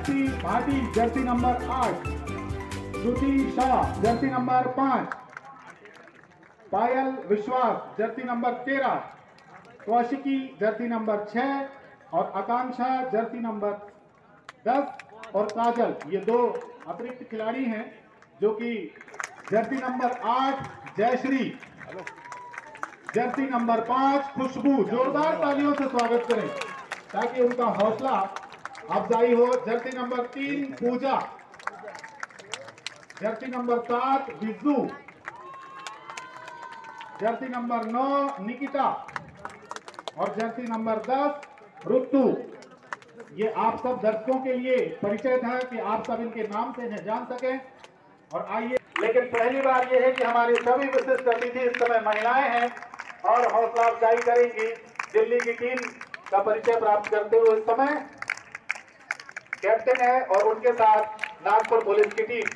शक्ति Bhati Jersey number 8, श्रुति Shah Jersey number 5, पायल विश्वास Jersey number 13, Kaushiki Jersey number 6 और आकांक्षा जर्सी नंबर 10 और काजल, ये 2 अतिरिक्त खिलाड़ी हैं जो कि jersey number 8 Jayshree, jersey number 5 Khushboo. जोरदार तालियों से स्वागत करें ताकि उनका हौसला अफजाई हो। जर्सी नंबर 3 पूजा, जर्सी नंबर 7 बिज्जू, जर्सी नंबर 9 निकिता और जर्सी नंबर 10 ऋतु। ये आप सब दर्शकों के लिए परिचय था कि आप सब इनके नाम से इन्हें जान सकें। और आइए, लेकिन पहली बार यह है कि हमारी सभी विशिष्ट अतिथि इस समय महिलाएं हैं और हौसला अफजाई करेंगी। दिल्ली की टीम का परिचय प्राप्त करते हुए इस समय कैप्टन है और उनके साथ नागपुर पुलिस की टीम।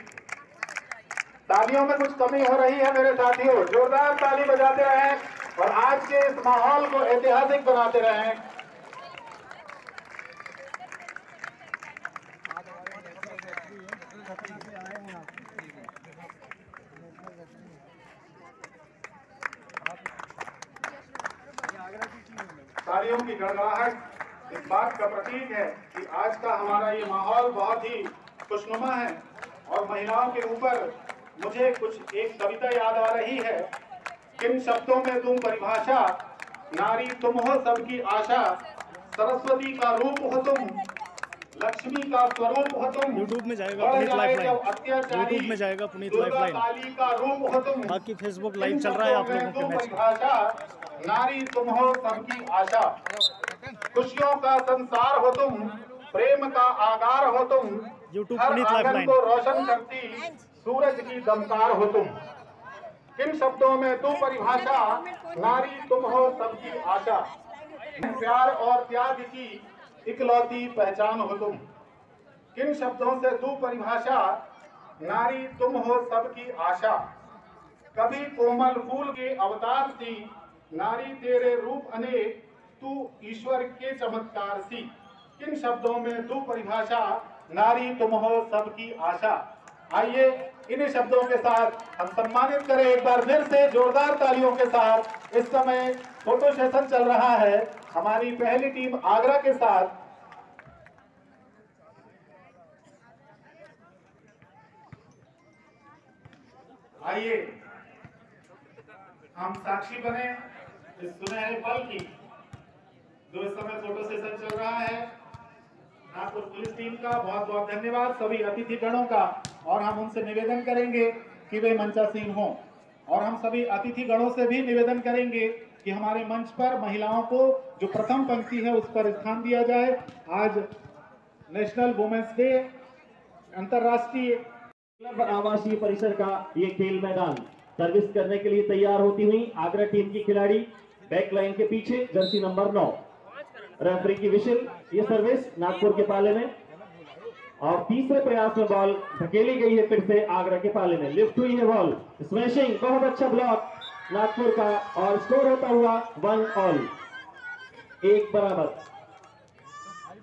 तालियों में कुछ कमी हो रही है मेरे साथियों, जोरदार ताली बजाते रहें और आज के इस माहौल को ऐतिहासिक बनाते रहें। तालियों की गड़गड़ाहट इस बात का प्रतीक है कि आज का हमारा ये माहौल बहुत ही खुशनुमा है। और महिलाओं के ऊपर मुझे कुछ एक कविता याद आ रही है। किन शब्दों में तुम परिभाषा, नारी तुम हो सबकी आशा, सरस्वती का रूप हो तुम, लक्ष्मी का स्वरूप हो तुम, यूट्यूब में जाएगा पुनीत लाइफलाइन, अत्याचारी यूट्यूब में जाएगा पुनीत लाइफलाइन, काली का रूप हो तुम। बाकी फेसबुक लाइव चल रहा है आप लोगों के मैच परिभाषा, नारी तुम हो सबकी आशा, खुशियों का संसार हो तुम, प्रेम का आगार हो तुम, यूट्यूब हर पुनीत आंगन लाइफलाइन। को रोशन करती सूरज की दमकार हो तुम। किन शब्दों में तू परिभाषा, नारी तुम हो सबकी आशा, प्यार और त्याग की इकलौती पहचान हो तुम। किन शब्दों से तू परिभाषा, नारी तुम हो सबकी आशा, कभी कोमल फूल के अवतार सी, नारी तेरे रूप अनेक, तू ईश्वर के चमत्कार सी। किन शब्दों में तू परिभाषा, नारी तुम हो सबकी आशा। आइए इन्हीं शब्दों के साथ हम सम्मानित करें एक बार फिर से जोरदार तालियों के साथ। इस समय फोटो सेशन चल रहा है हमारी पहली टीम आगरा के साथ। आइए हम साक्षी बने इस सुनहरे पल की जो इस समय फोटो सेशन चल रहा है। नागपुर पुलिस टीम का बहुत बहुत धन्यवाद, सभी अतिथि गणों का। और हम उनसे निवेदन करेंगे कि वे मंचासीन हों और हम सभी अतिथि गणों से भी निवेदन करेंगे कि हमारे मंच पर महिलाओं को जो प्रथम पंक्ति है उस पर स्थान दिया जाए। आज नेशनल वुमेन्स डे, अंतर्राष्ट्रीय आवासीय परिसर का ये खेल मैदान सर्विस करने के लिए तैयार होती हुई आगरा टीम की खिलाड़ी बैक लाइन के पीछे जर्सी नंबर 9, रेफरी की विशिल। ये सर्विस नागपुर के पाले में और तीसरे प्रयास में बॉल धकेली गई है फिर से आगरा के पाले में, लिफ्ट हुई है बॉल, स्मैशिंग, बहुत अच्छा ब्लॉक नागपुर का और स्कोर होता हुआ 1 ऑल, 1 बराबर।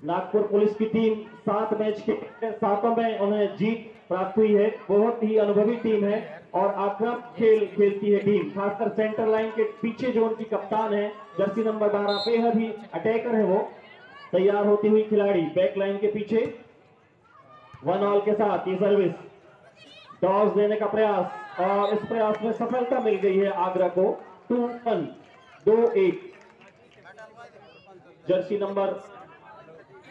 नागपुर पुलिस की टीम 7 मैच के 7 में उन्हें जीत प्राप्त हुई है। बहुत ही अनुभवी टीम है और आक्रामक खेल खेलती है टीम, खासकर सेंटर लाइन के पीछे जो उनकी कप्तान है जर्सी नंबर 12, बेहद ही अटैकर है वो। तैयार होती हुई खिलाड़ी बैक लाइन के पीछे 1 ऑल के साथ ये सर्विस, टॉस देने का प्रयास और इस प्रयास में सफलता मिल गई है आगरा को। 2-1, 2-1। जर्सी नंबर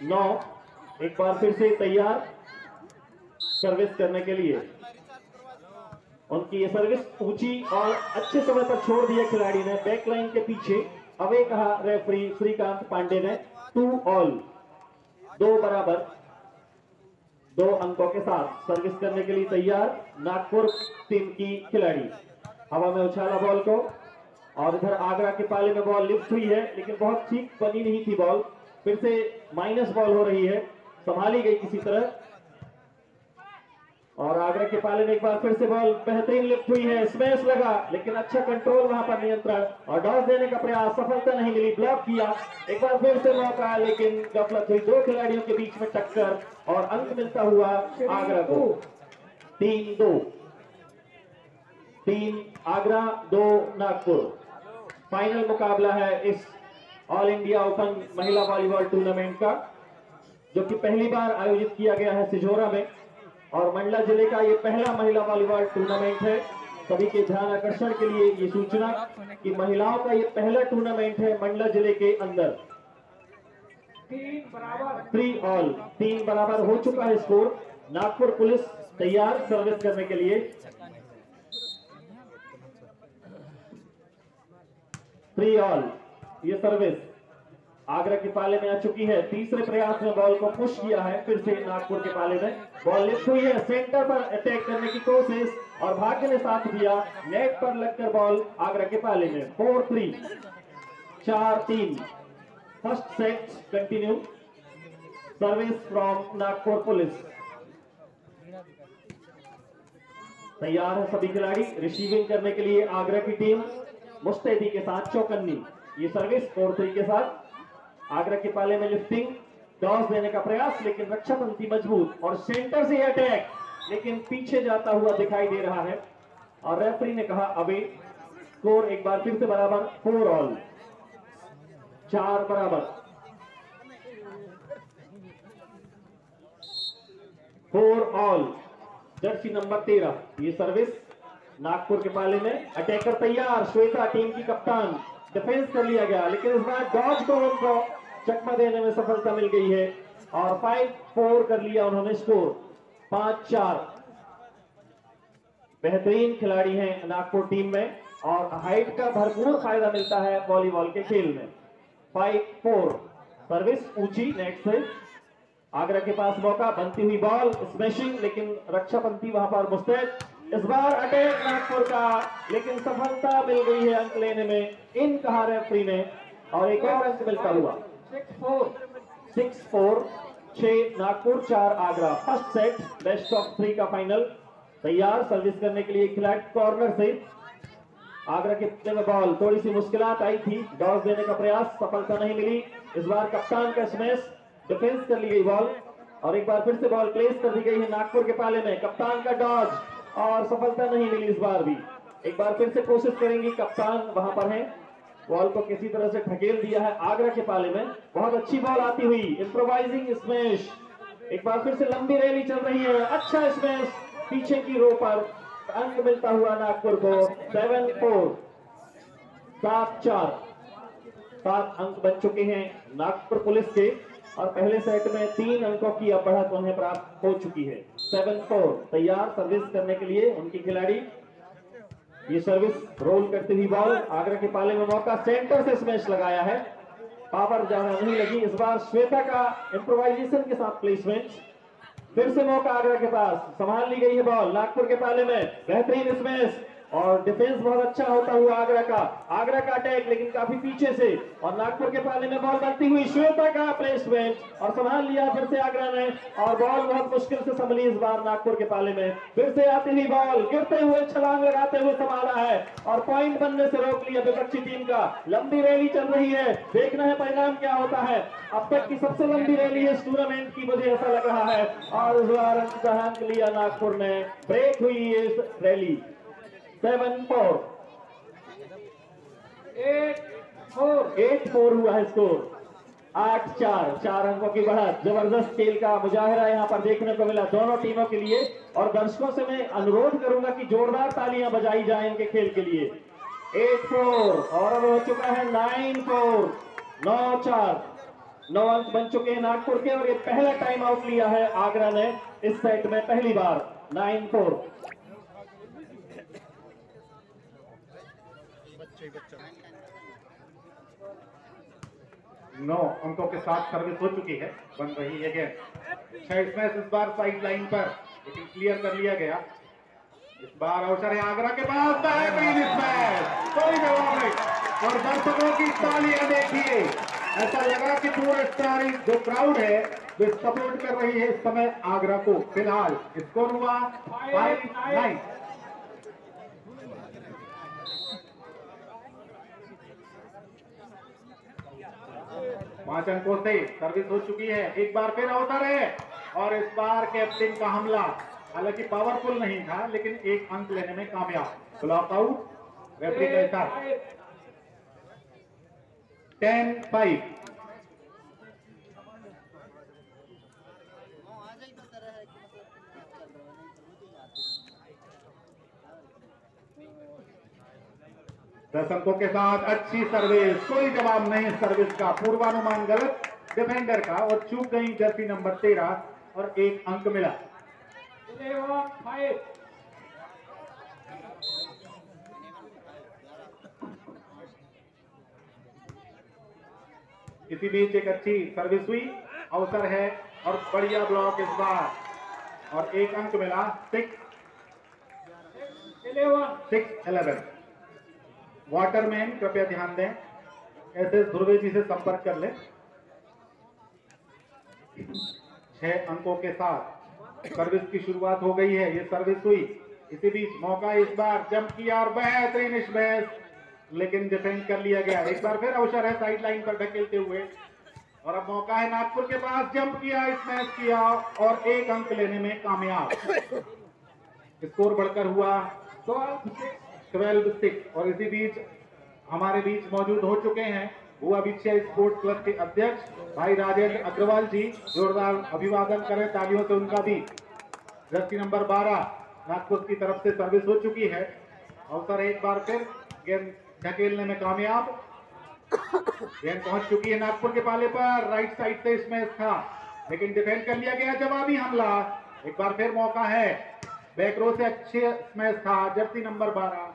9 एक बार फिर से तैयार सर्विस करने के लिए। उनकी ये सर्विस ऊंची और अच्छे समय पर छोड़ दिया खिलाड़ी ने बैक लाइन के पीछे। अवे कहा रेफरी श्रीकांत पांडे ने। 2 ऑल, 2 बराबर, 2 अंकों के साथ सर्विस करने के लिए तैयार नागपुर टीम की खिलाड़ी। हवा में उछाला बॉल को और इधर आगरा के पाले में बॉल लिफ्ट हुई है लेकिन बहुत ठीक बनी नहीं थी बॉल, फिर से माइनस बॉल हो रही है, संभाली गई किसी तरह और आगरा के पाले में एक बार फिर से बॉल बेहतरीन लिफ्ट हुई है, स्मैश लगा लेकिन अच्छा कंट्रोल, वहां पर नियंत्रण और डॉस देने का प्रयास, सफलता नहीं मिली, ब्लॉक किया। एक बार फिर से मौका लेकिन गफलत हुई, दो खिलाड़ियों के बीच में टक्कर और अंक मिलता हुआ आगरा को 3-2। 3 आगरा 2 नागपुर। फाइनल मुकाबला है इस ऑल इंडिया ओपन महिला वॉलीबॉल टूर्नामेंट का, जो कि पहली बार आयोजित किया गया है सिजोरा में और मंडला जिले का ये पहला महिला वॉलीबॉल टूर्नामेंट है। सभी के ध्यान आकर्षण के लिए ये सूचना कि महिलाओं का ये पहला टूर्नामेंट है मंडला जिले के अंदर। 3 ऑल, 3 बराबर हो चुका है स्कोर। नागपुर पुलिस तैयार सर्विस करने के लिए। 3 ऑल, ये सर्विस आगरा के पाले में आ चुकी है। तीसरे प्रयास में बॉल को पुश किया है फिर से नागपुर के पाले में, बॉल लिफ्ट हुई है, सेंटर पर अटैक करने की कोशिश और भाग्य ने साथ दिया, नेट पर लगकर बॉल आगरा के पाले में। 4-3, 4-3। First set continue. Service from Nagpur police. तैयार है सभी खिलाड़ी रिसीविंग करने के लिए। आगरा की टीम मुस्तैदी के साथ चौकन्नी। ये सर्विस 4-3 के साथ आगरा के पाले में लिफ्टिंग, टॉस देने का प्रयास लेकिन रक्षा पंक्ति मजबूत और सेंटर से अटैक लेकिन पीछे जाता हुआ दिखाई दे रहा है और रेफरी ने कहा अवे। स्कोर एक बार फिर से बराबर, 4 ऑल, 4 बराबर। 4 ऑल। Jersey number 13। ये सर्विस नागपुर के पाले में, अटैकर तैयार, श्वेता टीम की कप्तान, डिफेंस कर लिया गया लेकिन इस बार डॉज को उनको चकमा देने में सफलता मिल गई है और 5-4 कर लिया उन्होंने स्कोर। 5-4। बेहतरीन खिलाड़ी हैं नागपुर टीम में और हाइट का भरपूर फायदा मिलता है वॉलीबॉल के खेल में। 5-4। सर्विस ऊंची नेट से, आगरा के पास मौका, बनती हुई बॉल, स्मैशिंग लेकिन रक्षा पंक्ति वहां पर मुस्तैद। इस बार अटैक नागपुर का लेकिन सफलता मिल गई है अंक लेने में, इन कहा रेफरी ने और एक और अंक मिलता हुआ। 6-4। 6 Nagpur, 4 Agra. First set best of 3 का फाइनल। तैयार सर्विस करने के लिए खिलाड़ी कॉर्नर से। आगरा के पिछले में बॉल थोड़ी सी मुश्किलात आई थी, डॉस देने का प्रयास, सफलता नहीं मिली। इस बार कप्तान का स्मैश, डिफेंस कर ली गई बॉल और एक बार फिर से बॉल प्लेस कर दी गई है नागपुर के पाले में। कप्तान का डॉज और सफलता नहीं मिली इस बार भी। एक बार फिर से कोशिश करेंगी, कप्तान वहां पर है, बॉल को किसी तरह से ढकेल दिया है आगरा के पाले में। बहुत अच्छी बॉल आती हुई, इम्प्रोवाइजिंग स्मैश। एक बार फिर से लंबी रैली चल रही है, अच्छा स्मैश पीछे की रो पर, अंक मिलता हुआ नागपुर को। 7-4। 7-4। 7 अंक बन चुके हैं नागपुर पुलिस के और पहले सेट में 3 अंकों की बढ़त उन्हें प्राप्त हो चुकी है। 7-4। तैयार सर्विस करने के लिए उनकी खिलाड़ी। ये सर्विस रोल करती हुई बॉल, आगरा के पाले में मौका, सेंटर से स्मैश लगाया है, पावर ज्यादा नहीं लगी। इस बार श्वेता का इम्प्रोवाइजेशन के साथ प्लेसमेंट। फिर से मौका आगरा के पास, संभाल ली गई है बॉल नागपुर के पाले में, बेहतरीन स्मैश और डिफेंस बहुत अच्छा होता हुआ आगरा का अटैक लेकिन काफी पीछे से और नागपुर के पाले में बॉल बनती हुई, श्वेता का प्लेसमेंट और संभाल लिया फिर से आगरा ने और बॉल बहुत मुश्किल से संभली इस बार नागपुर के पाले में। फिर से आती हुई बॉल, गिरते हुए छलांग लगाते हुए संभाला है और पॉइंट बनने से रोक लिया विपक्षी टीम का। लंबी रैली चल रही है, देखना है परिणाम क्या होता है। अब तक की सबसे लंबी रैली इस टूर्नामेंट की मुझे ऐसा लग रहा है और इस बार अंक लिया नागपुर ने, ब्रेक हुई इस रैली। 7-4। 8-4 हुआ है स्कोर। 8-4। 4 अंकों की बढ़त, जबरदस्त खेल का मुजाहिरा यहाँ पर देखने को मिला दोनों टीमों के लिए और दर्शकों से मैं अनुरोध करूंगा कि जोरदार तालियां बजाई जाए इनके खेल के लिए। 8-4 और अब हो चुका है 9-4। 9-4। 9 अंक बन चुके हैं नागपुर के और ये पहला टाइम आउट लिया है आगरा ने इस सेट में पहली बार। 9-4। 9 अंकों के साथ सर्विस हो चुकी है, बन रही है गेंद। 6 स्मैश इस बार साइड लाइन पर लेकिन क्लियर कर लिया गया। इस बार अवसर है आगरा के पास, बेहतरीन स्मैश, कोई जवाब नहीं और दर्शकों की तालियां देखिए। ऐसा लगा कि पूरा स्टारिंग जो क्राउड है वे सपोर्ट कर रही है इस समय आगरा को। फिलहाल स्कोर हुआ 5-9। पांच अंकों से सर्विस हो चुकी है। एक बार फिर अवसर है और इस बार कैप्टन का हमला हालांकि पावरफुल नहीं था लेकिन एक अंक लेने में कामयाब। ब्लॉक आउट रेफरी का इशारा। 10-5। दस अंकों के साथ अच्छी सर्विस, कोई जवाब नहीं सर्विस का। पूर्वानुमान गलत डिफेंडर का और चूक गई जर्सी नंबर 13 और एक अंक मिला। 11-5। इसी बीच एक अच्छी सर्विस हुई, अवसर है और बढ़िया ब्लॉक इस बार और एक अंक मिला। 6-11। वाटरमैन कृपया ध्यान दें, ऐसे ध्रुवे जी से संपर्क कर लें। 6 अंकों के साथ सर्विस की शुरुआत हो गई है। ये सर्विस हुई, इसी बीच मौका इस बार जंप किया और बेहतरीन स्मैश लेकिन डिफेंड कर लिया गया। एक बार फिर अवसर है साइड लाइन पर ढकेलते हुए और अब मौका है नागपुर के पास। जंप किया, स्मैश किया और एक अंक लेने में कामयाब। स्कोर बढ़कर हुआ 12-6 और इसी बीच हमारे बीच मौजूद हो चुके हैं हुआ विक्षय स्पोर्ट्स क्लब के अध्यक्ष भाई राजेंद्र अग्रवाल जी। जोरदार अभिवादन करें तालियों से उनका भी। जर्सी नंबर 12 नागपुर की तरफ से सर्विस हो चुकी है। अवसर एक बार फिर गेंद ढकेलने में कामयाब। गेंद पहुंच चुकी है नागपुर के पाले पर। राइट साइड से स्मैश था लेकिन डिफेंड कर लिया गया। जवाबी हमला, एक बार फिर मौका है। बैक रो से अच्छे स्मैश था जर्सी नंबर 12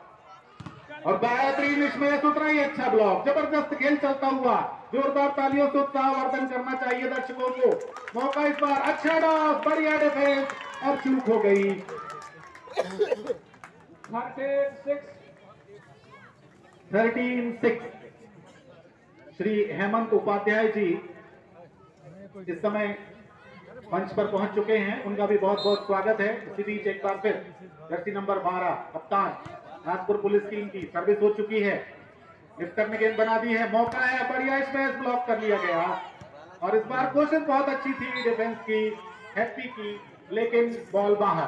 और बेहतरीन स्मैश, उतना ही अच्छा ब्लॉक। जबरदस्त खेल चलता हुआ, जोरदार तालियों से उत्साहवर्धन करना चाहिए दर्शकों को। मौका इस बार, अच्छा डॉस, बढ़िया डिफेंस और चूक हो गई। 13-6। श्री हेमंत उपाध्याय जी इस समय मंच पर पहुंच चुके हैं, उनका भी बहुत बहुत स्वागत है। इसी बीच एक बार फिर जर्सी नंबर 12 कप्तान नागपुर पुलिस टीम की सर्विस हो चुकी है। मिस्टर ने गेंद बना दी है, मौका है, बढ़िया स्मैश, ब्लॉक कर लिया गया और इस बार कोशिश बहुत अच्छी थी डिफेंस की, हैप्पी की, लेकिन बॉल बाहर।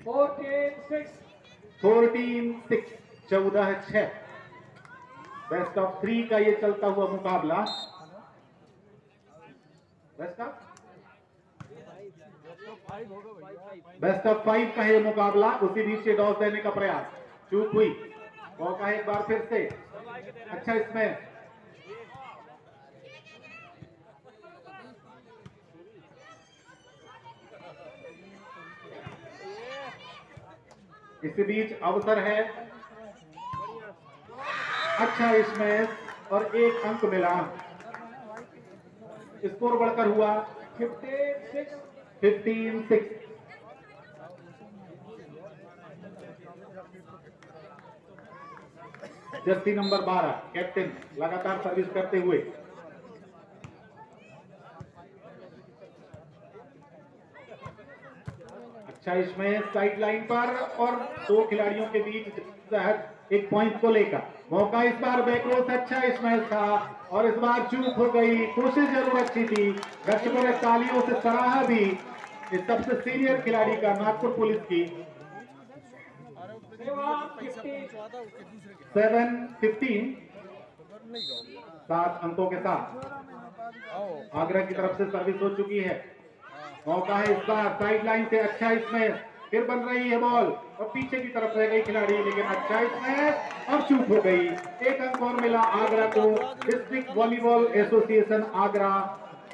14-6। 14-6। बेस्ट ऑफ 3 का ये चलता हुआ मुकाबला। बेस्ट ऑफ 5 का ये मुकाबला। उसी बीच से टॉस देने का प्रयास, चूक हुई। मौका एक बार फिर से, अच्छा इसमें इसी बीच अवसर है, अच्छा इसमें और एक अंक मिला। स्कोर बढ़कर हुआ 15-6। जर्सी नंबर 12 कैप्टन लगातार सर्विस करते हुए। अच्छा इसमें साइड लाइन पर और दो खिलाड़ियों के बीच एक पॉइंट को लेकर मौका इस बार बैकरो से अच्छा स्मैश था और इस बार चूक हो गई। कोशिश जरूर अच्छी थी, दर्शकों ने तालियों से सराहा भी इस सबसे सीनियर खिलाड़ी का नागपुर पुलिस की। 7-15 7 अंकों के साथ आगरा की तरफ से सर्विस हो चुकी है। मौका है इस बार साइड लाइन से, अच्छा इसमें फिर बन रही है बॉल और पीछे की तरफ रह गई खिलाड़ी, लेकिन अच्छा इसमें और चूक हो गई। एक अंक और मिला आगरा को। डिस्ट्रिक्ट वॉलीबॉल एसोसिएशन आगरा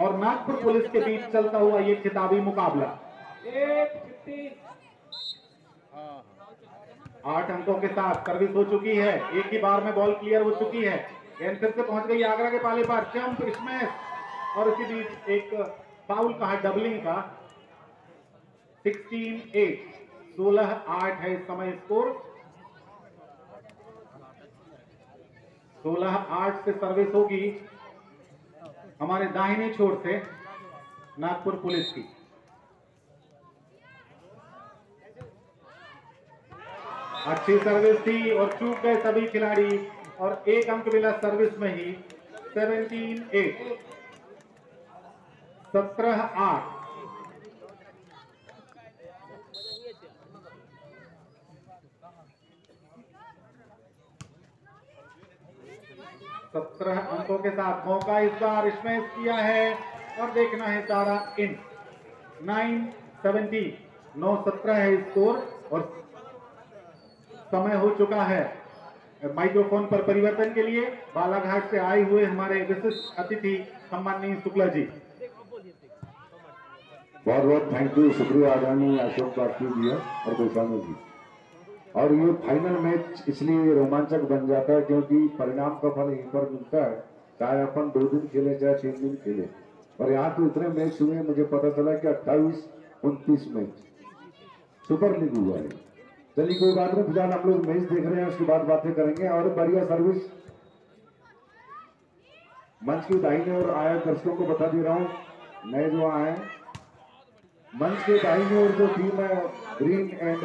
और नागपुर पुलिस के बीच चलता हुआ ये खिताबी मुकाबला। 8 अंकों के साथ सर्विस हो चुकी है। एक ही बार में बॉल क्लियर हो चुकी है। गेंद फिर से पहुंच गई आगरा के पाले पर, जंप स्मैश और इसी बीच एक फाउल कहा डबलिंग का। 16-8 16-8 है इस समय स्कोर। 16-8 से सर्विस होगी हमारे दाहिने छोर से नागपुर पुलिस की। अच्छी सर्विस थी और चूक गए सभी खिलाड़ी और एक अंक मिला सर्विस में ही। 17-8, 17-8। सत्रह अंकों के साथ मौका इस बार इसमें किया है और देखना है सारा इन। 9-17, 9-17 है स्कोर और समय हो चुका है माइक्रोफोन पर परिवर्तन के लिए। बालाघाट से आए हुए हमारे विशिष्ट अतिथि सम्माननीय शुक्ला जी। बहुत बहुत थैंक यू, शुक्रिया आदरणीय अशोक बापू जी और गोस्वामी जी। और ये फाइनल मैच इसलिए रोमांचक बन जाता है क्योंकि परिणाम का फल यहीं पर मिलता है, चाहे अपन 2 दिन खेले चाहे 3 दिन खेले। और यहाँ तो इतने मैच हुए, मुझे पता चला कि 28-29 मैच सुपर लीग हुआ है। चलिए कोई बात नहीं, फिलहाल हम लोग मैच देख रहे हैं, उसके बाद बातें करेंगे। और बढ़िया सर्विस मंच की दाहिने ओर आया, दर्शकों को बता दे रहा हूँ नए जो आए, मंच के दाहिने ओर जो टीम है ग्रीन एंड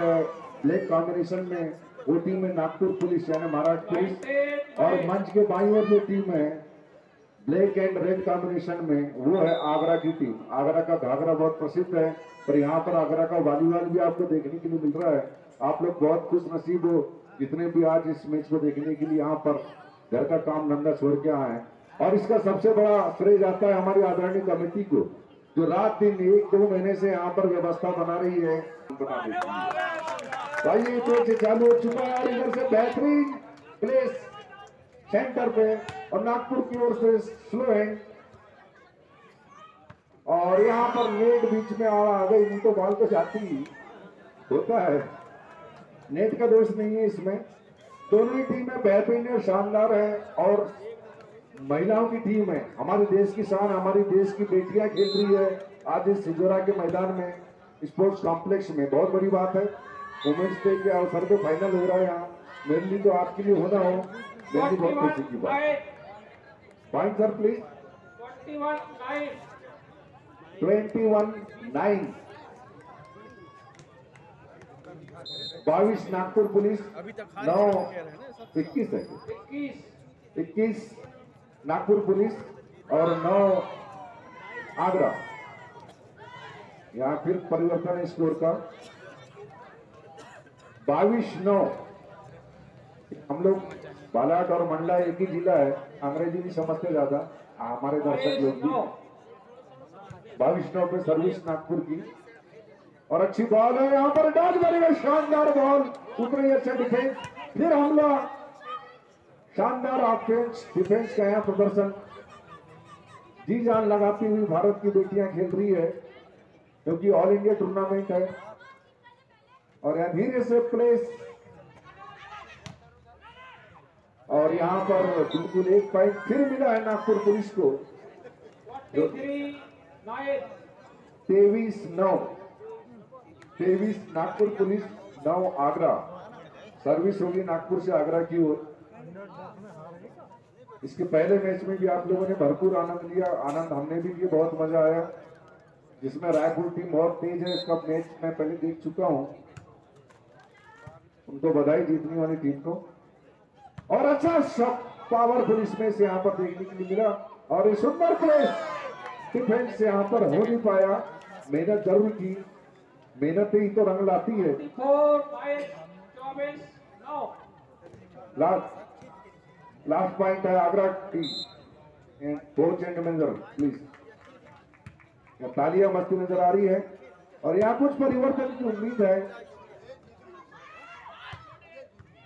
ब्लैक कॉम्बिनेशन में, वो टीम है नागपुर पुलिस यानी महाराष्ट्र पुलिस। और मंच के बाईं ओर जो टीम है ब्लैक एंड रेड कॉम्बिनेशन में, वो है आगरा की टीम। आगरा का घाघरा बहुत प्रसिद्ध है, पर यहाँ पर आगरा का वॉलीबॉल भी आपको देखने के लिए मिल रहा है। आप लोग बहुत खुश नसीब हो जितने भी आज इस मैच को देखने के लिए यहाँ पर घर का काम धंधा छोड़ के आए हैं। और इसका सबसे बड़ा श्रेय जाता है हमारी आदरणीय कमेटी को, जो रात दिन 1-2 महीने से यहाँ पर व्यवस्था बना रही है। भाई ये तो चालू हो चुका है, इधर से बेहतरीन प्लेस सेंटर पे और नागपुर की ओर से स्लो है। और यहाँ पर नेट बीच में आ गई, नहीं तो बॉल तो जाती ही होता है, नेट का दोष नहीं है इसमें। दोनों ही टीमें बेहतरीन और शानदार है और महिलाओं की टीम है। हमारे देश की शान, हमारी देश की बेटियां खेल रही है आज इस सिजोरा के मैदान में, स्पोर्ट्स कॉम्प्लेक्स में। बहुत बड़ी बात है, वुमेन्स डे के अवसर पे फाइनल हो रहा है यहाँ। मेरे लिए तो आपके लिए होना हो, मेरी बहुत खुशी की बात। Point sir please. 21-9, 22 Nagpur police, 9-21 है, 21 नागपुर पुलिस और 9 आगरा। यहाँ फिर परिवर्तन है स्कोर का, 22-9। हम लोग बालाघाट और मंडला एक ही जिला है, अंग्रेजी भी समझते ज्यादा हमारे दर्शक लोग भी। 22-9 पे सर्विस नागपुर की और अच्छी बॉल है यहाँ पर, डॉट करेगा, शानदार बॉल, ऊपर ही अच्छा डिफेंस, फिर हमला, शानदार ऑफेंस डिफेंस का यहाँ प्रदर्शन। जी जान लगाती हुई भारत की बेटियां खेल रही है क्योंकि ऑल इंडिया टूर्नामेंट है। और यहाँ धीरे से प्लेस और यहाँ पर बिल्कुल 1 पॉइंट फिर मिला है नागपुर पुलिस को। 23-9, 23 नागपुर पुलिस, 9 आगरा। सर्विस होगी नागपुर से आगरा की ओर। इसके पहले मैच में भी आप लोगों ने भरपूर आनंद लिया, आनंद हमने भी लिया, बहुत मजा आया, जिसमें रायपुर टीम बहुत तेज है। इसका मैच मैं पहले देख चुका हूं, उनको बधाई जीतने वाली टीम को। और अच्छा शॉट पावरफुल इसमें से यहाँ पर देखने के लिए मिला और ये सुंदर प्लेस डिफेंस से यहाँ पर हो नहीं पाया। मेहनत जरूर की, मेहनत ही तो रंग लाती है। लास्ट पॉइंट है Agra team. Coach and manager please, तालियां मस्ती नजर आ रही है और यहाँ कुछ परिवर्तन की उम्मीद है।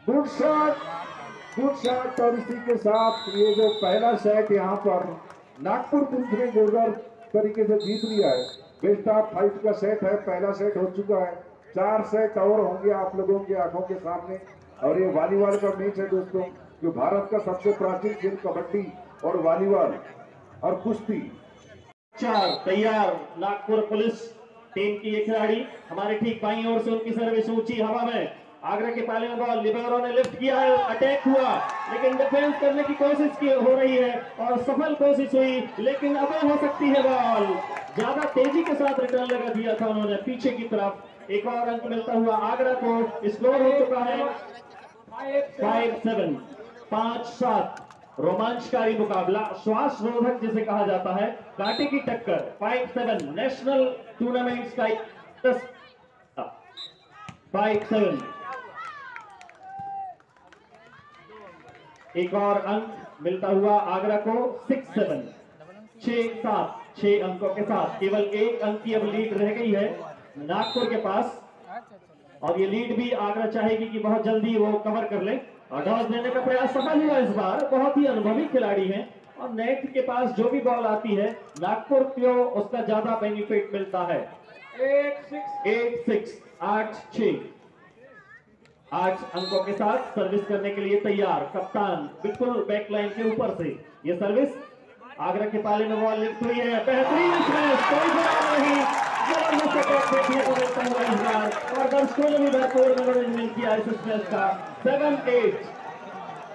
गुड शॉट और इसी के साथ ये जो पहला सेट यहाँ पर नागपुर पुलिस ने जोरदार तरीके से जीत लिया है। बेस्ट ऑफ 5 का सेट है, पहला सेट हो चुका है, 4 सेट और होंगे आप लोगों की आंखों के सामने। और ये वॉलीबॉल का मैच है दोस्तों, जो भारत का सबसे प्राचीन खेल कबड्डी और वॉलीबॉल और कुश्ती। 4 तैयार नागपुर पुलिस टीम की ये खिलाड़ी, हमारे ठीक बाईं ओर से उनकी सर्विस ऊंची हवा में आगरा के पाले में बॉल, लिबेरो ने लिफ्ट किया है, अटैक हुआ लेकिन डिफेंस करने की कोशिश की हो रही है और सफल कोशिश हुई, लेकिन अब हो सकती है बॉल। ज्यादा तेजी के साथ रिटर्न लगा दिया था उन्होंने पीछे की तरफ। एक और अंक मिलता हुआ आगरा को। स्कोर हो चुका है 5-7, 5-7। रोमांचकारी मुकाबला, श्वास रोधक जिसे कहा जाता है, कांटे की टक्कर। 5-7 नेशनल टूर्नामेंट्स का 5-7। एक और अंक मिलता हुआ आगरा को। 6-7, 6-7, 6 अंकों के साथ केवल एक अंक की अब लीड रह गई है नागपुर के पास, और ये लीड भी आगरा चाहेगी कि बहुत जल्दी वो कवर कर ले। और टॉस देने का प्रयास सफल हुआ इस बार। बहुत ही अनुभवी खिलाड़ी हैं और नेट के पास जो भी बॉल आती है नागपुर को उसका ज्यादा बेनिफिट मिलता है। 8-6, 8-6, 8 अंकों के साथ सर्विस करने के लिए तैयार कप्तान, बिल्कुल बैकलाइन के ऊपर से ये सर्विस। आगरा के पाले में बॉल लिफ्ट हुई है, बेहतरीन स्मैश, कोई जवाब नहीं, जबरदस्त अटैक देखने को मिलता हुआ इस बार और दर्शकों ने भी भरपूर मनोरंजन किया इस स्मैश का। 7-8।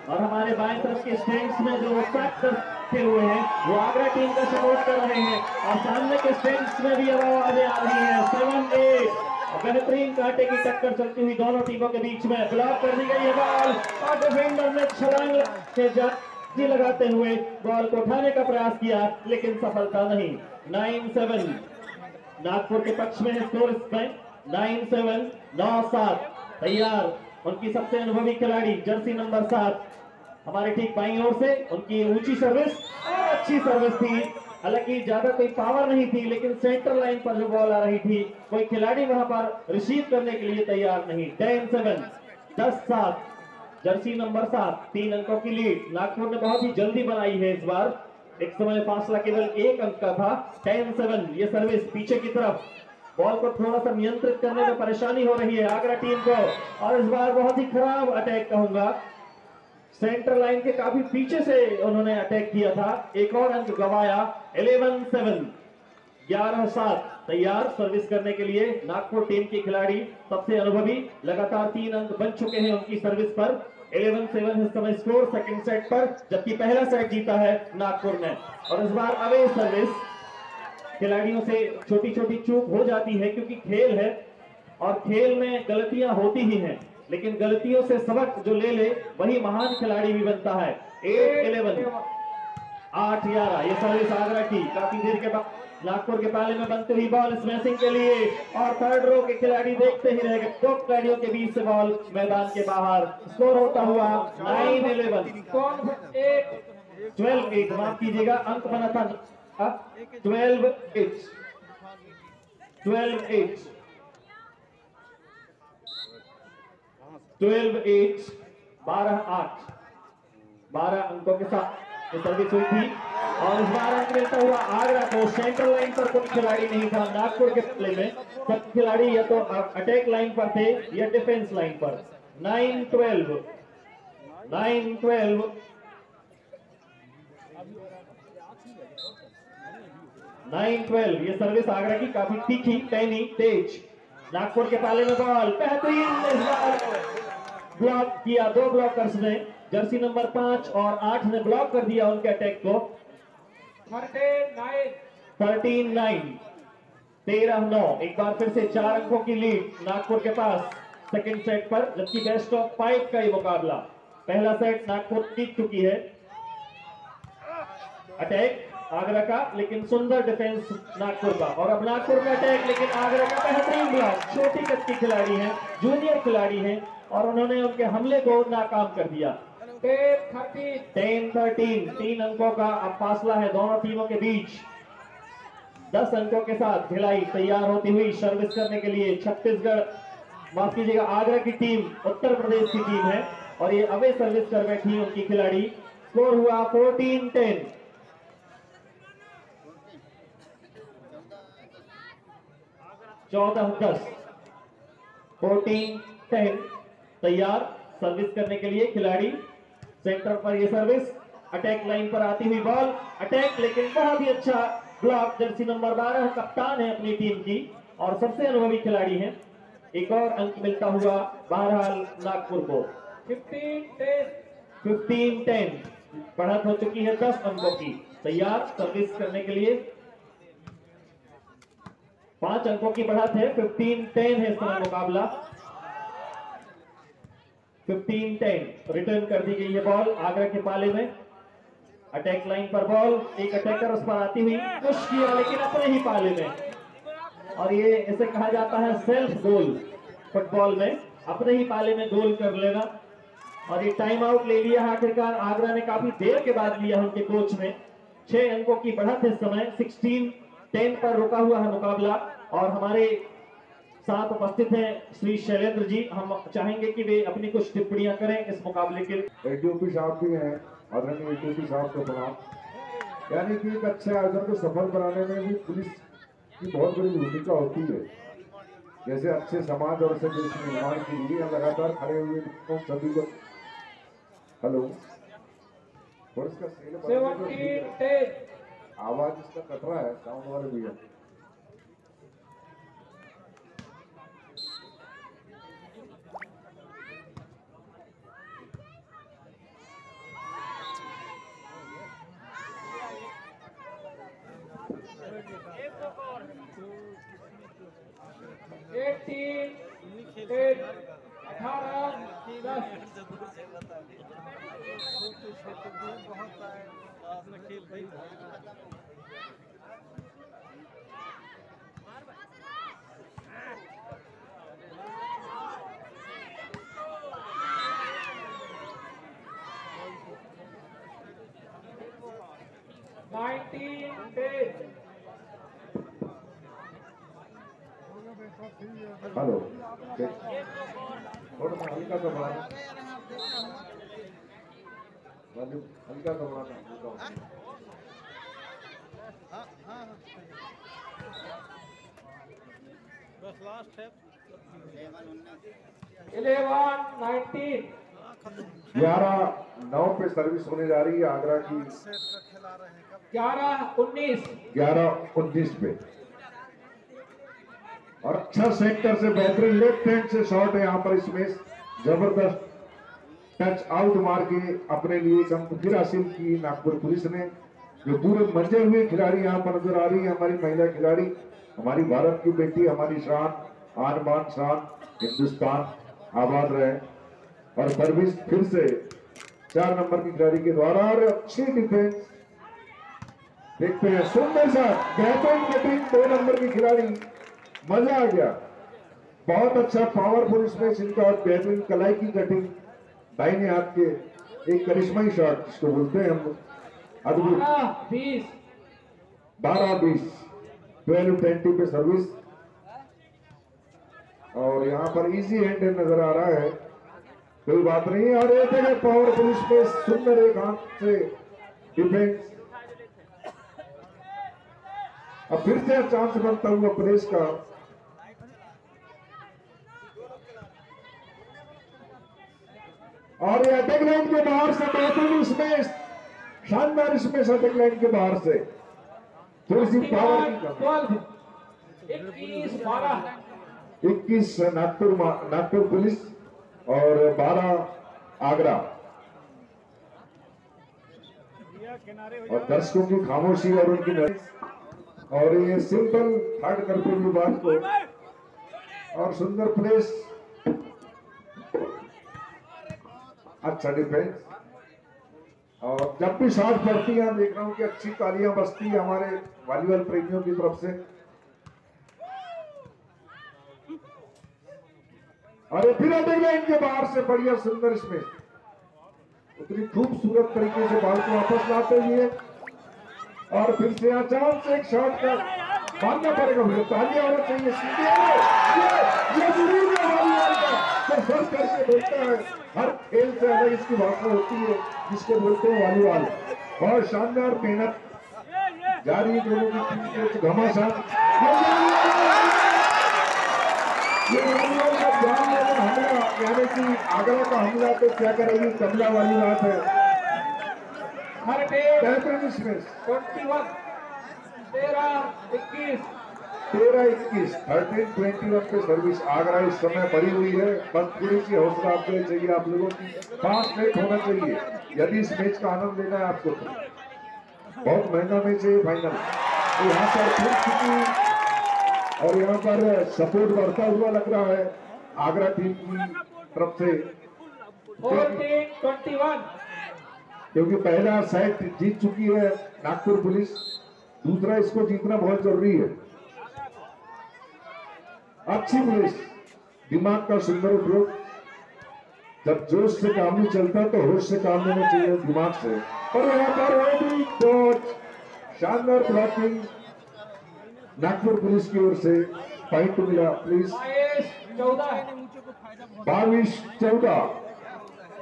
और हमारे बाएं तरफ के स्टैंड्स में जो रखे हुए हैं वो आगरा टीम का सपोर्ट कर रहे हैं और सामने के स्टैंड्स में भी आवाजें आ रही हैं। 7-8। बेहतरीन कांटे की टक्कर चलती हुई दोनों टीमों के बीच में। ब्लॉक कर दी गई है बॉल और डिफेंडर ने छलांग के जाती लगाते हुए बॉल को उठाने का प्रयास किया लेकिन सफलता नहीं। 9-7 नागपुर के पक्ष में है स्कोर इसमें। 9-7, 9-7 तैयार। उनकी सबसे अनुभवी खिलाड़ी जर्सी नंबर 7 हमारे ठीक बाईं ओर से, उनकी ऊंची सर्विस और अच्छी सर्विस थी। हालांकि ज्यादा कोई पावर नहीं थी लेकिन सेंटर लाइन पर जो बॉल आ रही थी कोई खिलाड़ी वहां पर रिसीव करने के लिए तैयार नहीं। 10-7, 10-7 जर्सी नंबर 7, 3 अंकों की लीड नागपुर ने बहुत ही जल्दी बनाई है इस बार। एक समय फासला केवल 1 अंक का था। 10-7 ये सर्विस पीछे की तरफ, बॉल को थोड़ा सा नियंत्रित करने में परेशानी हो रही है आगरा टीम को और इस बार बहुत ही खराब अटैक कहूंगा। सेंटर लाइन के काफी पीछे से उन्होंने अटैक किया था। एक और अंक गवाया। 11-7, 11-7 तैयार सर्विस करने के लिए नागपुर टीम की खिलाड़ी सबसे अनुभवी। लगातार 3 अंक बन चुके हैं उनकी सर्विस पर। 11-7 इस समय स्कोर सेकंड सेट पर, जबकि पहला सेट जीता है नागपुर ने। और इस बार अवे सर्विस, खिलाड़ियों से छोटी छोटी चूक हो जाती है क्योंकि खेल है और खेल में गलतियां होती ही हैं, लेकिन गलतियों से सबक जो ले ले वही महान खिलाड़ी भी बनता है। 8-11, 8-11 ये सर्विस आगरा की। काफी देर के बाद नागपुर के पाले में बनती हुई बॉल स्मैशिंग के लिए और थर्ड रो के खिलाड़ी देखते ही रह गए। 2 खिलाड़ियों के बीच से बॉल मैदान के बाहर। स्कोर होता हुआ 9-11, 12-8 माफ कीजिएगा, अंक बना था 12-8, 12-8, 12-8, 12-8, 12 अंकों के साथ ये सर्विस हुई थी और इस बार अंक मिलता हुआ आगरा को। सेंट्रल लाइन पर कोई खिलाड़ी नहीं था नागपुर के प्ले में, सब खिलाड़ी या तो अटैक लाइन पर थे या डिफेंस लाइन पर। 9-12, 9-12, 9-12 ये सर्विस आगरा की काफी तीखी, पैनी, तेज। नागपुर के पाले में बॉल बेहतरीन ब्लॉक किया 2 ब्लॉकर्स ने। जर्सी नंबर 5 और 8 ने ब्लॉक कर दिया उनके अटैक को। 13-9, 13-9 एक बार फिर से 4 अंकों की लीड नागपुर के पास सेकंड सेट पर, जबकि बेस्ट ऑफ 5 का ये मुकाबला। पहला सेट नागपुर जीत चुकी है। अटैक आगरा का लेकिन सुंदर डिफेंस नागपुर का, और अब नागपुर का अटैक लेकिन आगरा का बेहतरीन ब्लॉक। छोटी कद की खिलाड़ी हैं, जूनियर खिलाड़ी हैं और उन्होंने उनके हमले को नाकाम कर दिया। 10-13 3 अंकों का अब फासला है दोनों टीमों के बीच। 10 अंकों के साथ भिलाई तैयार होती हुई सर्विस करने के लिए। छत्तीसगढ़ माफ कीजिएगा आगरा की टीम उत्तर प्रदेश की टीम है और ये अवे सर्विस कर बैठी उनकी खिलाड़ी। स्कोर हुआ 14-10, 14-10, 14-10 तैयार सर्विस करने के लिए खिलाड़ी। सेंटर पर ये सर्विस, अटैक लाइन पर आती हुई बॉल, अटैक लेकिन बहुत ही अच्छा ब्लॉक। जर्सी नंबर 12 कप्तान है अपनी टीम की और सबसे अनुभवी खिलाड़ी हैं। एक और अंक मिलता हुआ बहरहाल नागपुर को। 15-10 बढ़त हो चुकी है 10 अंकों की। तैयार सर्विस करने के लिए 5 अंकों की बढ़त है। 15-10 है इस समय मुकाबला। 15-10 रिटर्न कर दी गई है बॉल आगरा के पाले में। अटैक लाइन पर बॉल, एक अटैकर उस पर आती हुई पुश किया लेकिन अपने ही पाले में, और ये इसे कहा जाता है सेल्फ गोल। फुटबॉल में अपने ही पाले में गोल कर लेना। और ये टाइम आउट ले लिया है आखिरकार आगरा ने, काफी देर के बाद लिया उनके कोच ने। 6 अंकों की बढ़त है इस समय। 16-10 पर रुका हुआ है मुकाबला। और हमारे साथ उपस्थित हैं श्री शैलेंद्र जी। हम चाहेंगे कि वे अपनी कुछ टिप्पणियां करें इस मुकाबले के। एडीओपी साहब भी हैं, आदरणीय एडीओपी साहब को प्रणाम। यानी कि एक अच्छे आयोजन को सफल बनाने में भी पुलिस की बहुत बड़ी भूमिका होती है। जैसे अच्छे समाज और अच्छे देश के निर्माण के लिए लगातार खड़े हुए सभी को। हेलो, और इसका आवाज इसका कट रहा है, साउंड वाले भैया। हेलो, थोड़ा सा हल्का सा बढ़ाना, हल्का सा बढ़ाना। बस लास्ट है 11-19 11-9 पे सर्विस होने जा रही है आगरा की। 11-19 पे। और अच्छा सेक्टर से बेहतरीन लेफ्ट हैंड से शॉट है यहाँ पर। इसमें जबरदस्त टच आउट मार के अपने लिए एक अंक फिर हासिल की नागपुर पुलिस ने। जो पूरे मंजे हुए खिलाड़ी यहाँ पर नजर आ रही है, हमारी महिला खिलाड़ी, हमारी भारत की बेटी, हमारी शान, आन बान शान, हिंदुस्तान आबाद रहे। और सर्विस फिर से 4 नंबर की खिलाड़ी के द्वारा, और अच्छी डिफेंस देखते हैं। सुंदर सा बेहतरीन कटिंग 2 नंबर की खिलाड़ी, मजा आ गया। बहुत अच्छा पावरफुल स्पेस इनका, और बेहतरीन कलाई की कटिंग, दाहिने हाथ के एक करिश्माई शॉट जिसको बोलते हैं हम, अद्भुत। 12-20 12-20 पे सर्विस। और यहाँ पर इजी हैंड नजर आ रहा है, कोई बात नहीं। और एक है पावरफुल स्पेस, सुंदर एक हाथ से डिफेंस। अब फिर से चांस बनता हुआ प्रेस का। और ये अटैक लाइन के बाहर से बेहतरीन स्पेस, शानदार स्पेस अटैक लाइन के बाहर से। थोड़ी सी पावर की कमी। 21 नागपुर पुलिस और 12 आगरा। और दर्शकों की खामोशी और उनकी और ये सिंपल थर्ड करते हुए बात को, और सुंदर प्लेस, अच्छा डिफेंस। और जब भी शॉट पड़ती है देख रहा हूं कि अच्छी तालियां बजती है हमारे वॉलीबॉल प्रेमियों की तरफ से। और फिर अटैक लाइन के बाहर से बढ़िया सुंदर इसमें उतनी खूबसूरत तरीके से बॉल को वापस लाते हुए, और फिर से अचानक से एक शॉट का मानना पड़ेगा, तालियां होना चाहिए। ये जरूर है वॉलीबॉल का, तो फर्क करके बोलता है। हर खेल से अलग इसकी भाषा होती है जिसको बोलते हैं वॉलीबॉल। बहुत शानदार मेहनत जारी है दोनों की टीम के घमासान। ये वॉलीबॉल का ध्यान लेना हमला, यानी कि आगरा का हमला तो क्या करेगी कमला वाली बात है। बेहतरीन स्पेस 21 13-21 13-21 13-21 पे सर्विस आगरा इस समय बढ़ी हुई है। बस थोड़ी सी हौसला आपको चाहिए, आप लोगों की 5 सेट होना चाहिए यदि इस मैच का आनंद लेना है आपको। तो बहुत महंगा मैच है फाइनल। तो यहाँ पर फिर चुकी और यहाँ पर सपोर्ट बढ़ता हुआ लग रहा है आगरा टीम की तरफ से, 14-21 क्योंकि पहला सेट जीत चुकी है नागपुर पुलिस, दूसरा इसको जीतना बहुत जरूरी है। अच्छी पुलिस, दिमाग का सुंदर उपयोग। जब जोश से काम नहीं चलता तो होश से काम लेना चाहिए, दिमाग से। और यहाँ पर हेडिंग कोच, शानदार ब्लॉकिंग नागपुर पुलिस की ओर से। पॉइंट मिला प्लीज। 22-14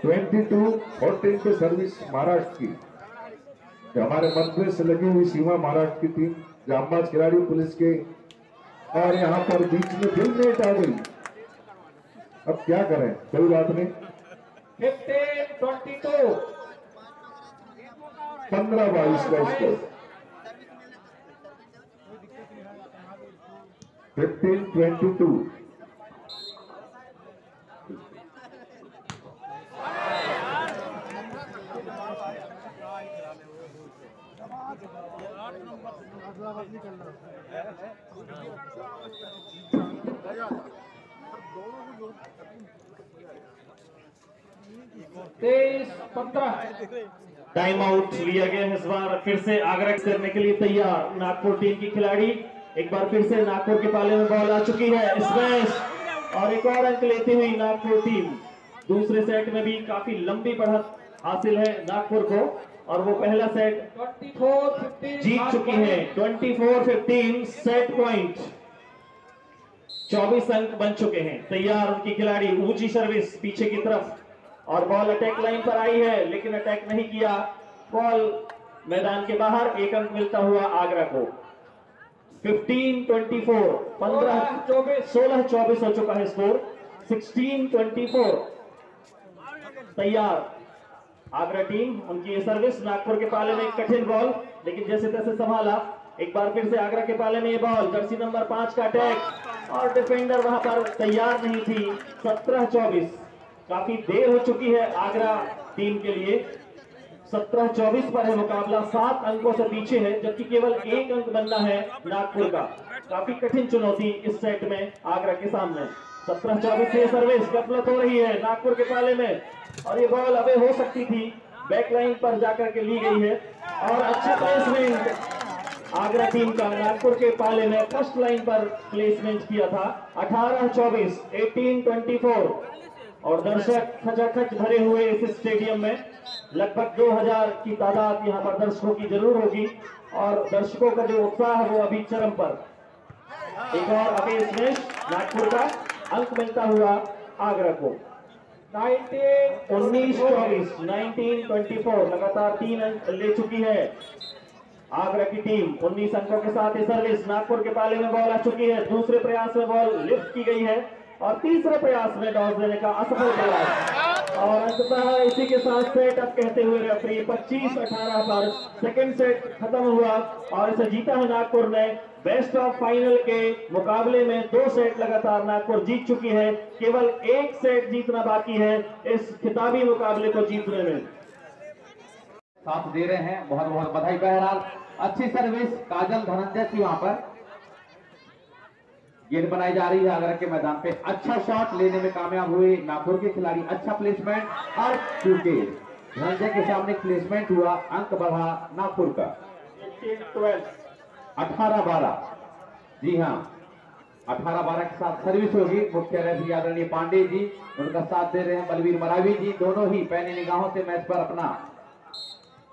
22-14 पे सर्विस महाराष्ट्र की। हमारे मध्य से लगी हुई सीमा महाराष्ट्र की टीम, जांबाज खिलाड़ी पुलिस के। और यहाँ पर बीच में फिर नेट आ गई। अब क्या करें, कोई बात नहीं। 15-22 15-22 का स्कोर। 15-22 23-15 टाइम आउट लिया गया है इस बार। फिर से आगरा करने के लिए तैयार नागपुर टीम की खिलाड़ी। एक बार फिर से नागपुर के पाले में बॉल आ चुकी है, स्मैश और एक और अंक लेती हुई नागपुर टीम दूसरे सेट में भी काफी लंबी बढ़त हासिल है नागपुर को, और वो पहला सेट 24-15 जीत चुकी है। 24-15 सेट पॉइंट, 24 अंक बन चुके हैं। तैयार उनकी खिलाड़ी, ऊंची सर्विस पीछे की तरफ और बॉल अटैक लाइन पर आई है लेकिन अटैक नहीं किया। बॉल मैदान के बाहर, एक अंक मिलता हुआ आगरा को। 15-24 16-24 हो चुका है स्कोर। 16-24 तैयार आगरा टीम। उनकी ये सर्विस नागपुर के पाले में एक कठिन बॉल, लेकिन जैसे तैसे संभाला। एक बार फिर से आगरा के पाले में ये बॉल, जर्सी नंबर 5 का अटैक और डिफेंडर वहां पर तैयार नहीं थी। 17-24 काफी देर हो चुकी है आगरा टीम के लिए। 17-24 पर है मुकाबला, 7 अंकों से पीछे है, जबकि केवल 1 अंक बनना है नागपुर का। काफी कठिन चुनौती इस सेट में आगरा के सामने। 17-24 से सर्विस गफलत हो रही है नागपुर के पाले में, और ये बॉल अबे हो सकती थी, बैक लाइन पर जाकर के ली गई है। और अच्छा प्लेसमेंट आगरा टीम का नागपुर के पाले में फर्स्ट लाइन पर प्लेसमेंट किया था। 18-24 18-24 और दर्शक खचाखच भरे हुए इस स्टेडियम में। लगभग 2000 की तादाद यहाँ पर दर्शकों की जरूर होगी, और दर्शकों का जो उत्साह है वो अभी चरम पर। एक और अभी स्मैश नागपुर का, अंक मिलता हुआ आगरा को। 19-24 19-24 लगातार 3 अंक ले चुकी है आगरा की टीम। 19 अंकों के साथ ये सर्विस नागपुर के पाले में बॉल आ चुकी है। दूसरे प्रयास में बॉल लिफ्ट की गई है और तीसरे प्रयास में टॉस देने का असफल प्रयास, और अंततः इसी के साथ सेट अप कहते हुए रेफरी 25-18 पर सेकंड सेट खत्म हुआ और इसे जीता है नागपुर ने। बेस्ट ऑफ फाइनल के मुकाबले में 2 सेट लगातार नागपुर जीत चुकी है। केवल 1 सेट जीतना बाकी है इस खिताबी मुकाबले को जीतने में। साथ दे रहे हैं, बहुत बहुत बधाई। बहरहाल अच्छी सर्विस काजल धनंजय की वहां पर गेंद बनाई जा रही है आगरा के मैदान पे। अच्छा शॉट लेने में कामयाब हुए नागपुर के खिलाड़ी। अच्छा प्लेसमेंट और चूंकि धनंजय के सामने प्लेसमेंट हुआ, अंक बढ़ा नागपुर का 18-12। जी हाँ, 18-12 के साथ सर्विस होगी। मुख्य रेफरी आदरणीय पांडे जी, उनका साथ दे रहे हैं बलवीर मरावी जी। दोनों ही पैनी निगाहों से मैच पर अपना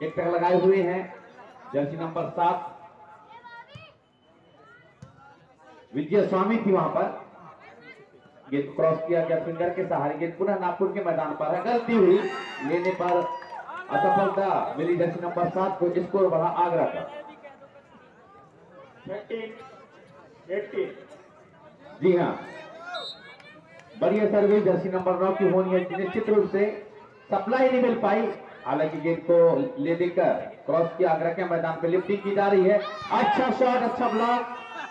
एक टक लगाए हुए हैं। जर्सी नंबर 7 विजय स्वामी थी वहां पर। गेंद क्रॉस किया गया फिंगर के सहारे। गेंद पुनः नागपुर के मैदान पर है। गलती हुई, लेने पर असफलता मिली जर्सी नंबर 7 को। स्कोर बढ़ा आगरा का 18 जी हाँ, बढ़िया सर्विस जर्सी नंबर 9 की होनी है। निश्चित रूप से सप्लाई नहीं मिल पाई, हालांकि गेंद को ले देकर क्रॉस किया आगरा के मैदान पे। लिफ्टिंग की जा रही है। अच्छा शॉट, अच्छा ब्लॉक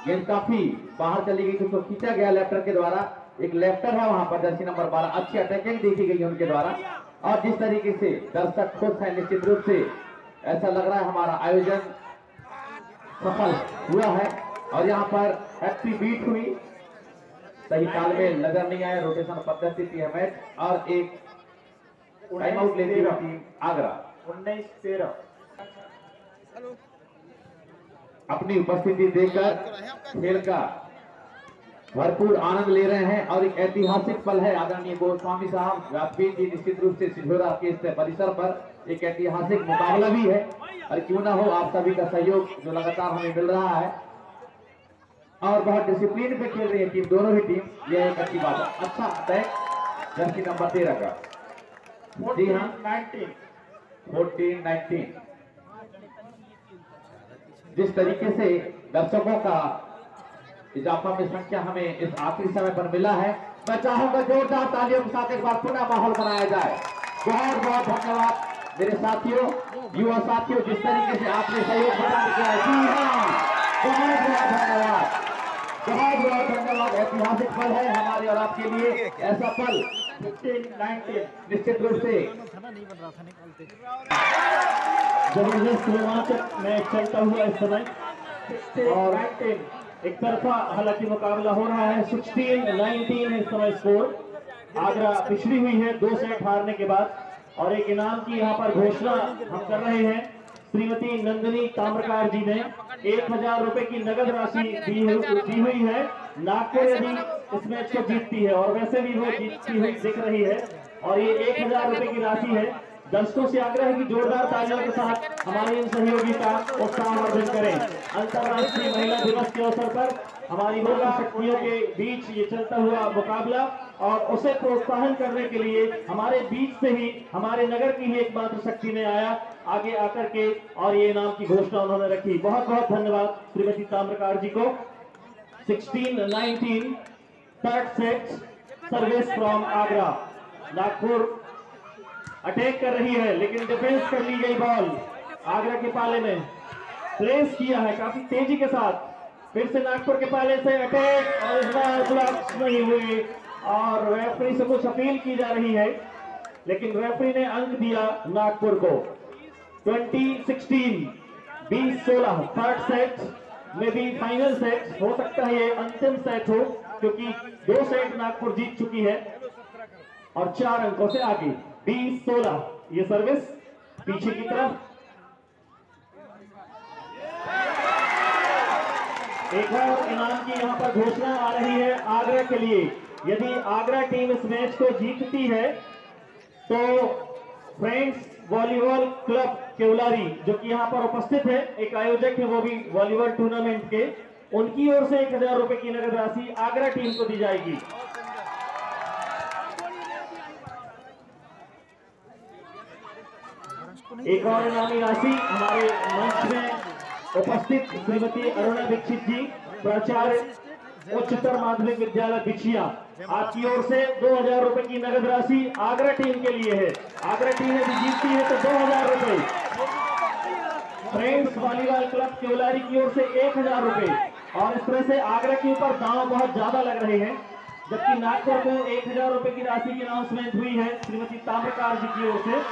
गेंद काफी बाहर चली गई थी, उसको खींचा गया लेफ्टर के द्वारा। एक लेफ्टर है वहां पर जर्सी नंबर 12, अच्छी अटैकिंग देखी गई उनके द्वारा। और जिस तरीके से दर्शक खुश है, निश्चित रूप से ऐसा लग रहा है हमारा आयोजन सफल हुआ है। और यहाँ पर हैप्पी बीट हुई, सही तालमेल नजर नहीं आया, रोटेशन पद्धति थी मैच। और एक टाइम आउट लेती हुई टीम आगरा 19-13 अपनी उपस्थिति देकर खेल का भरपूर आनंद ले रहे हैं। और एक ऐतिहासिक पल है, आदरणीय गोस्वामी साहब व्यासपीठ जी निश्चित रूप से सिधोरा के इस परिसर पर एक ऐतिहासिक मुकाबला भी है। और क्यों ना हो, आप सभी का सहयोग जो लगातार हमें मिल रहा है और बहुत डिसिप्लिन पे खेल रही है टीम, दोनों ही टीम, यह एक अच्छी बात है। अच्छा अटैक जर्सी नंबर 13 का। जी हाँ, 14-19 जिस तरीके से दर्शकों का इजाफा में संख्या हमें इस आखिरी समय पर मिला है, मैं चाहूंगा जोरदार तालियों के साथ एक बार पुनः माहौल बनाया जाए। बहुत बहुत धन्यवाद मेरे साथियों, युवा साथियों, जिस तरीके से आपने सहयोग प्रदान किया। जी हाँ, बहुत बहुत धन्यवाद, बहुत बहुत धन्यवाद। ऐतिहासिक पल है हमारे और आपके लिए, ऐसा पल 15-19 निश्चित रूप से जबरदस्त रोमांचक मैच चलता हुआ इस समय। और एक तरफा हालांकि मुकाबला हो रहा है, 16-19 इस समय स्कोर। आगरा पिछड़ी हुई है 2 सेट हारने के बाद। और एक इनाम की यहाँ पर घोषणा हम कर रहे हैं। श्रीमती नंदिनी ताम्रकार जी ने 1000 रुपए की नगद राशि दी हुई है। नागपुर यदि इस मैच को जीतती है, और वैसे भी वो जीतती हुई दिख रही है, और ये 1000 रुपए की राशि है। दर्शकों से आग्रह है कि जोरदार तालियों के साथ हमारे इन सहयोगी का उत्साहवर्धन करें। अंतर्राष्ट्रीय महिला दिवस के अवसर पर हमारी महिला शक्तियों के बीच ये चलता हुआ मुकाबला, और उसे प्रोत्साहन करने के लिए हमारे बीच से ही हमारे नगर की ही एकमात्र शक्ति ने आगे आकर के और ये इनाम की घोषणा उन्होंने रखी। बहुत बहुत धन्यवाद श्रीमती ताम्रकार जी को। 16-19 third set service from Agra. Nagpur attack कर रही है, लेकिन डिफेंस कर ली गई बॉल आगरा के पाले में। प्लेस किया है काफी तेजी के साथ। फिर से नागपुर के पाले से अटैक, और इस बार ब्लॉक्स नहीं हुई, और रेफरी से कुछ अपील की जा रही है, लेकिन रेफरी ने अंक दिया नागपुर को। 20-16 20-16 थर्ड सेट में भी फाइनल सेट हो सकता है, ये अंतिम सेट हो, क्योंकि 2 सेट नागपुर जीत चुकी है और 4 अंकों से आगे। 20-16 ये सर्विस पीछे की तरफ। एक और इनाम की यहाँ पर घोषणा आ रही है आगरा के लिए। यदि आगरा टीम इस मैच को जीतती है तो फ्रेंड्स वॉलीबॉल क्लब केवलारी, जो कि यहाँ पर उपस्थित है, एक आयोजक है वो भी वॉलीबॉल टूर्नामेंट के, उनकी ओर से 1000 रुपए की नगद राशि आगरा टीम को दी जाएगी। एक और इनामी राशि हमारे मंच में उपस्थित श्रीमती अरुणा दीक्षित जी, प्राचार्य उच्चतर माध्यमिक विद्यालय बिछिया, आपकी ओर से 2000 रुपए की नगद राशि आगरा टीम के लिए है। आगरा टीम यदि जीतती है तो 2000 रुपए, फ्रेंड्स वॉलीबॉल क्लब केवलारी की ओर से 1000 रुपए। और इस तरह से आगरा के ऊपर दांव बहुत ज्यादा लग रहे हैं, जबकि नागपुर को 1000 रुपए की राशि की अनाउंसमेंट हुई है श्रीमती ताम्रकार जी की ओर से।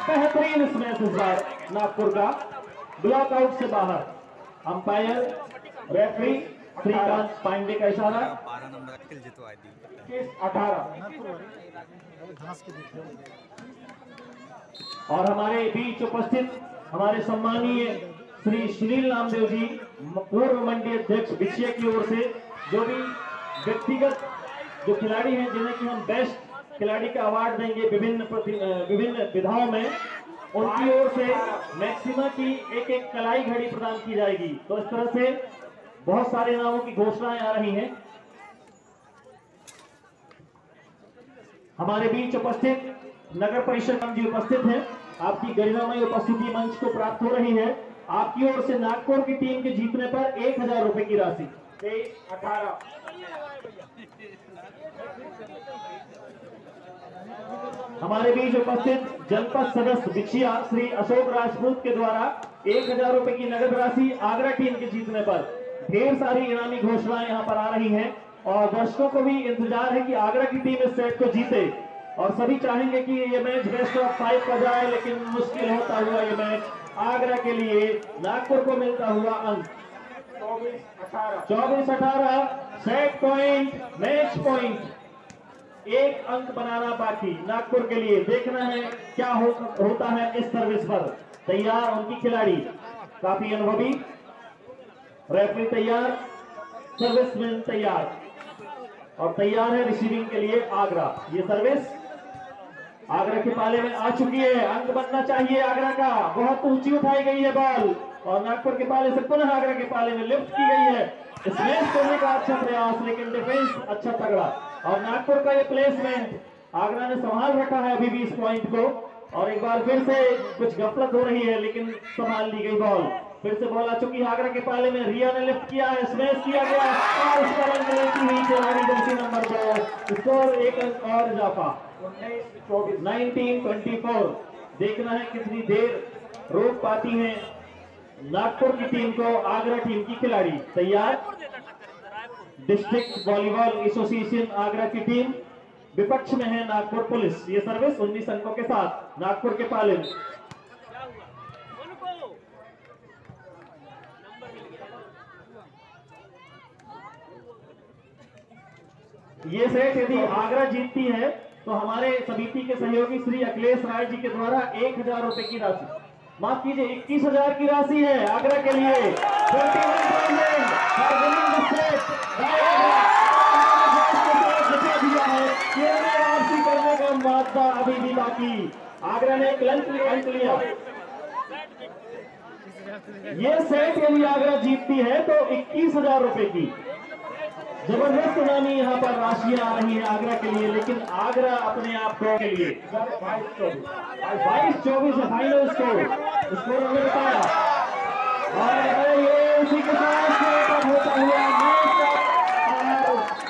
बेहतरीन इस मैच इस बार नागपुर का, ब्लॉक आउट से बाहर। अंपायर रेफरी श्रीकांत पांडे का इशारा। 18 और हमारे बीच उपस्थित हमारे सम्मानीय श्री सुनील नामदेव जी, पूर्व मंडी अध्यक्ष बिछिया की ओर से, जो भी व्यक्तिगत जो खिलाड़ी हैं जिन्हें कि हम बेस्ट खिलाड़ी का अवार्ड देंगे विभिन्न विधाओं में, उनकी ओर से मैक्सिमा की एक कलाई घड़ी प्रदान की जाएगी। तो इस तरह से बहुत सारे इनामों की घोषणाएं आ रही हैं। हमारे बीच उपस्थित नगर परिषद जी उपस्थित हैं। आपकी गरिमामय उपस्थिति मंच को प्राप्त हो रही है। आपकी ओर से नागपुर की टीम के जीतने पर 1000 रुपए की राशि। 23-18 हमारे बीच उपस्थित जनपद सदस्य बिछिया श्री अशोक राजपूत के द्वारा 1000 रुपए की नगद राशि आगरा टीम के जीतने पर ढेर सारी इनामी घोषणाएं यहाँ पर आ रही हैं और दर्शकों को भी इंतजार है कि आगरा की टीम इस सेट को जीते और सभी चाहेंगे कि ये मैच बेस्ट ऑफ 5 का जाए, लेकिन मुश्किल होता हुआ ये मैच आगरा के लिए नागपुर को मिलता हुआ अंक 24-18 सेट पॉइंट, मैच पॉइंट, एक अंक बनाना बाकी नागपुर के लिए। देखना है क्या होता है इस सर्विस पर। तैयार उनकी खिलाड़ी, काफी अनुभवी, रेफरी तैयार, सर्विसमैन तैयार और तैयार है रिसीविंग के लिए आगरा। ये सर्विस आगरा के पाले में आ चुकी है, अंक बनना चाहिए आगरा का। बहुत ऊंची उठाई गई है बॉल और नागपुर के पाले से पुनः आगरा के पाले में लिफ्ट की गई है। स्मैश करने का अच्छा प्रयास, लेकिन डिफेंस अच्छा तगड़ा और नागपुर का ये प्लेसमेंट आगरा ने संभाल रखा है अभी भी इस पॉइंट को। और एक बार फिर से कुछ गफलत हो रही है, लेकिन संभाल ली गई बॉल। फिर से बॉल आ चुकी है आगरा के पाले में, रिया ने लिफ्ट किया है, स्मैश किया गया और उस पर अंक लेती हुई खिलाड़ी जर्सी नंबर 2। स्कोर एक अंक और इजाफा 19-24। देखना है कितनी देर रोक पाती है नागपुर की टीम को आगरा टीम की खिलाड़ी। तैयार डिस्ट्रिक्ट वॉलीबॉल एसोसिएशन आगरा की टीम, विपक्ष में है नागपुर पुलिस। ये सर्विस 19 अंकों के साथ नागपुर के पाले में। ये सेट यदि आगरा जीतती है तो हमारे समिति के सहयोगी श्री अखिलेश राय जी के द्वारा 1000 रुपए की राशि, माफ कीजिए 21,000 की राशि है आगरा के लिए। 21,000 for winning this set by Agra। दिया है, वापसी करने का मादा अभी भी बाकी। आगरा ने एक अंक लिया। ये सेट यदि आगरा जीतती है तो 21,000 रुपए की जबरदस्त इनामी यहाँ पर राशियां आ रही है आगरा के लिए, लेकिन आगरा अपने आप को के लिए 22-24 है फाइनल स्कोर हमने बताया। और ये उसी के साथ होता हुआ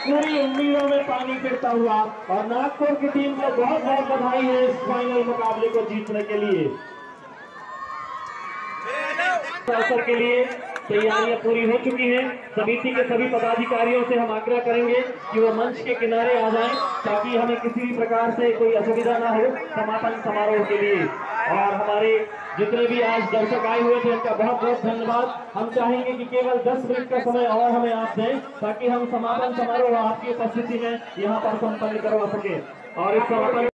पूरी उम्मीदों में पानी फिरता हुआ और नागपुर की टीम को बहुत बहुत बधाई है इस फाइनल मुकाबले को जीतने के लिए। अवसर के लिए तैयारियां पूरी हो चुकी हैं। समिति के सभी पदाधिकारियों से हम आग्रह करेंगे कि वो मंच के किनारे आ जाएं ताकि हमें किसी भी प्रकार से कोई असुविधा ना हो समापन समारोह के लिए। और हमारे जितने भी आज दर्शक आए हुए थे उनका बहुत बहुत धन्यवाद। हम चाहेंगे कि केवल 10 मिनट का समय और हमें आप दें ताकि हम समापन समारोह आपकी उपस्थिति में यहाँ पर संपन्न करवा सके। और इस समापन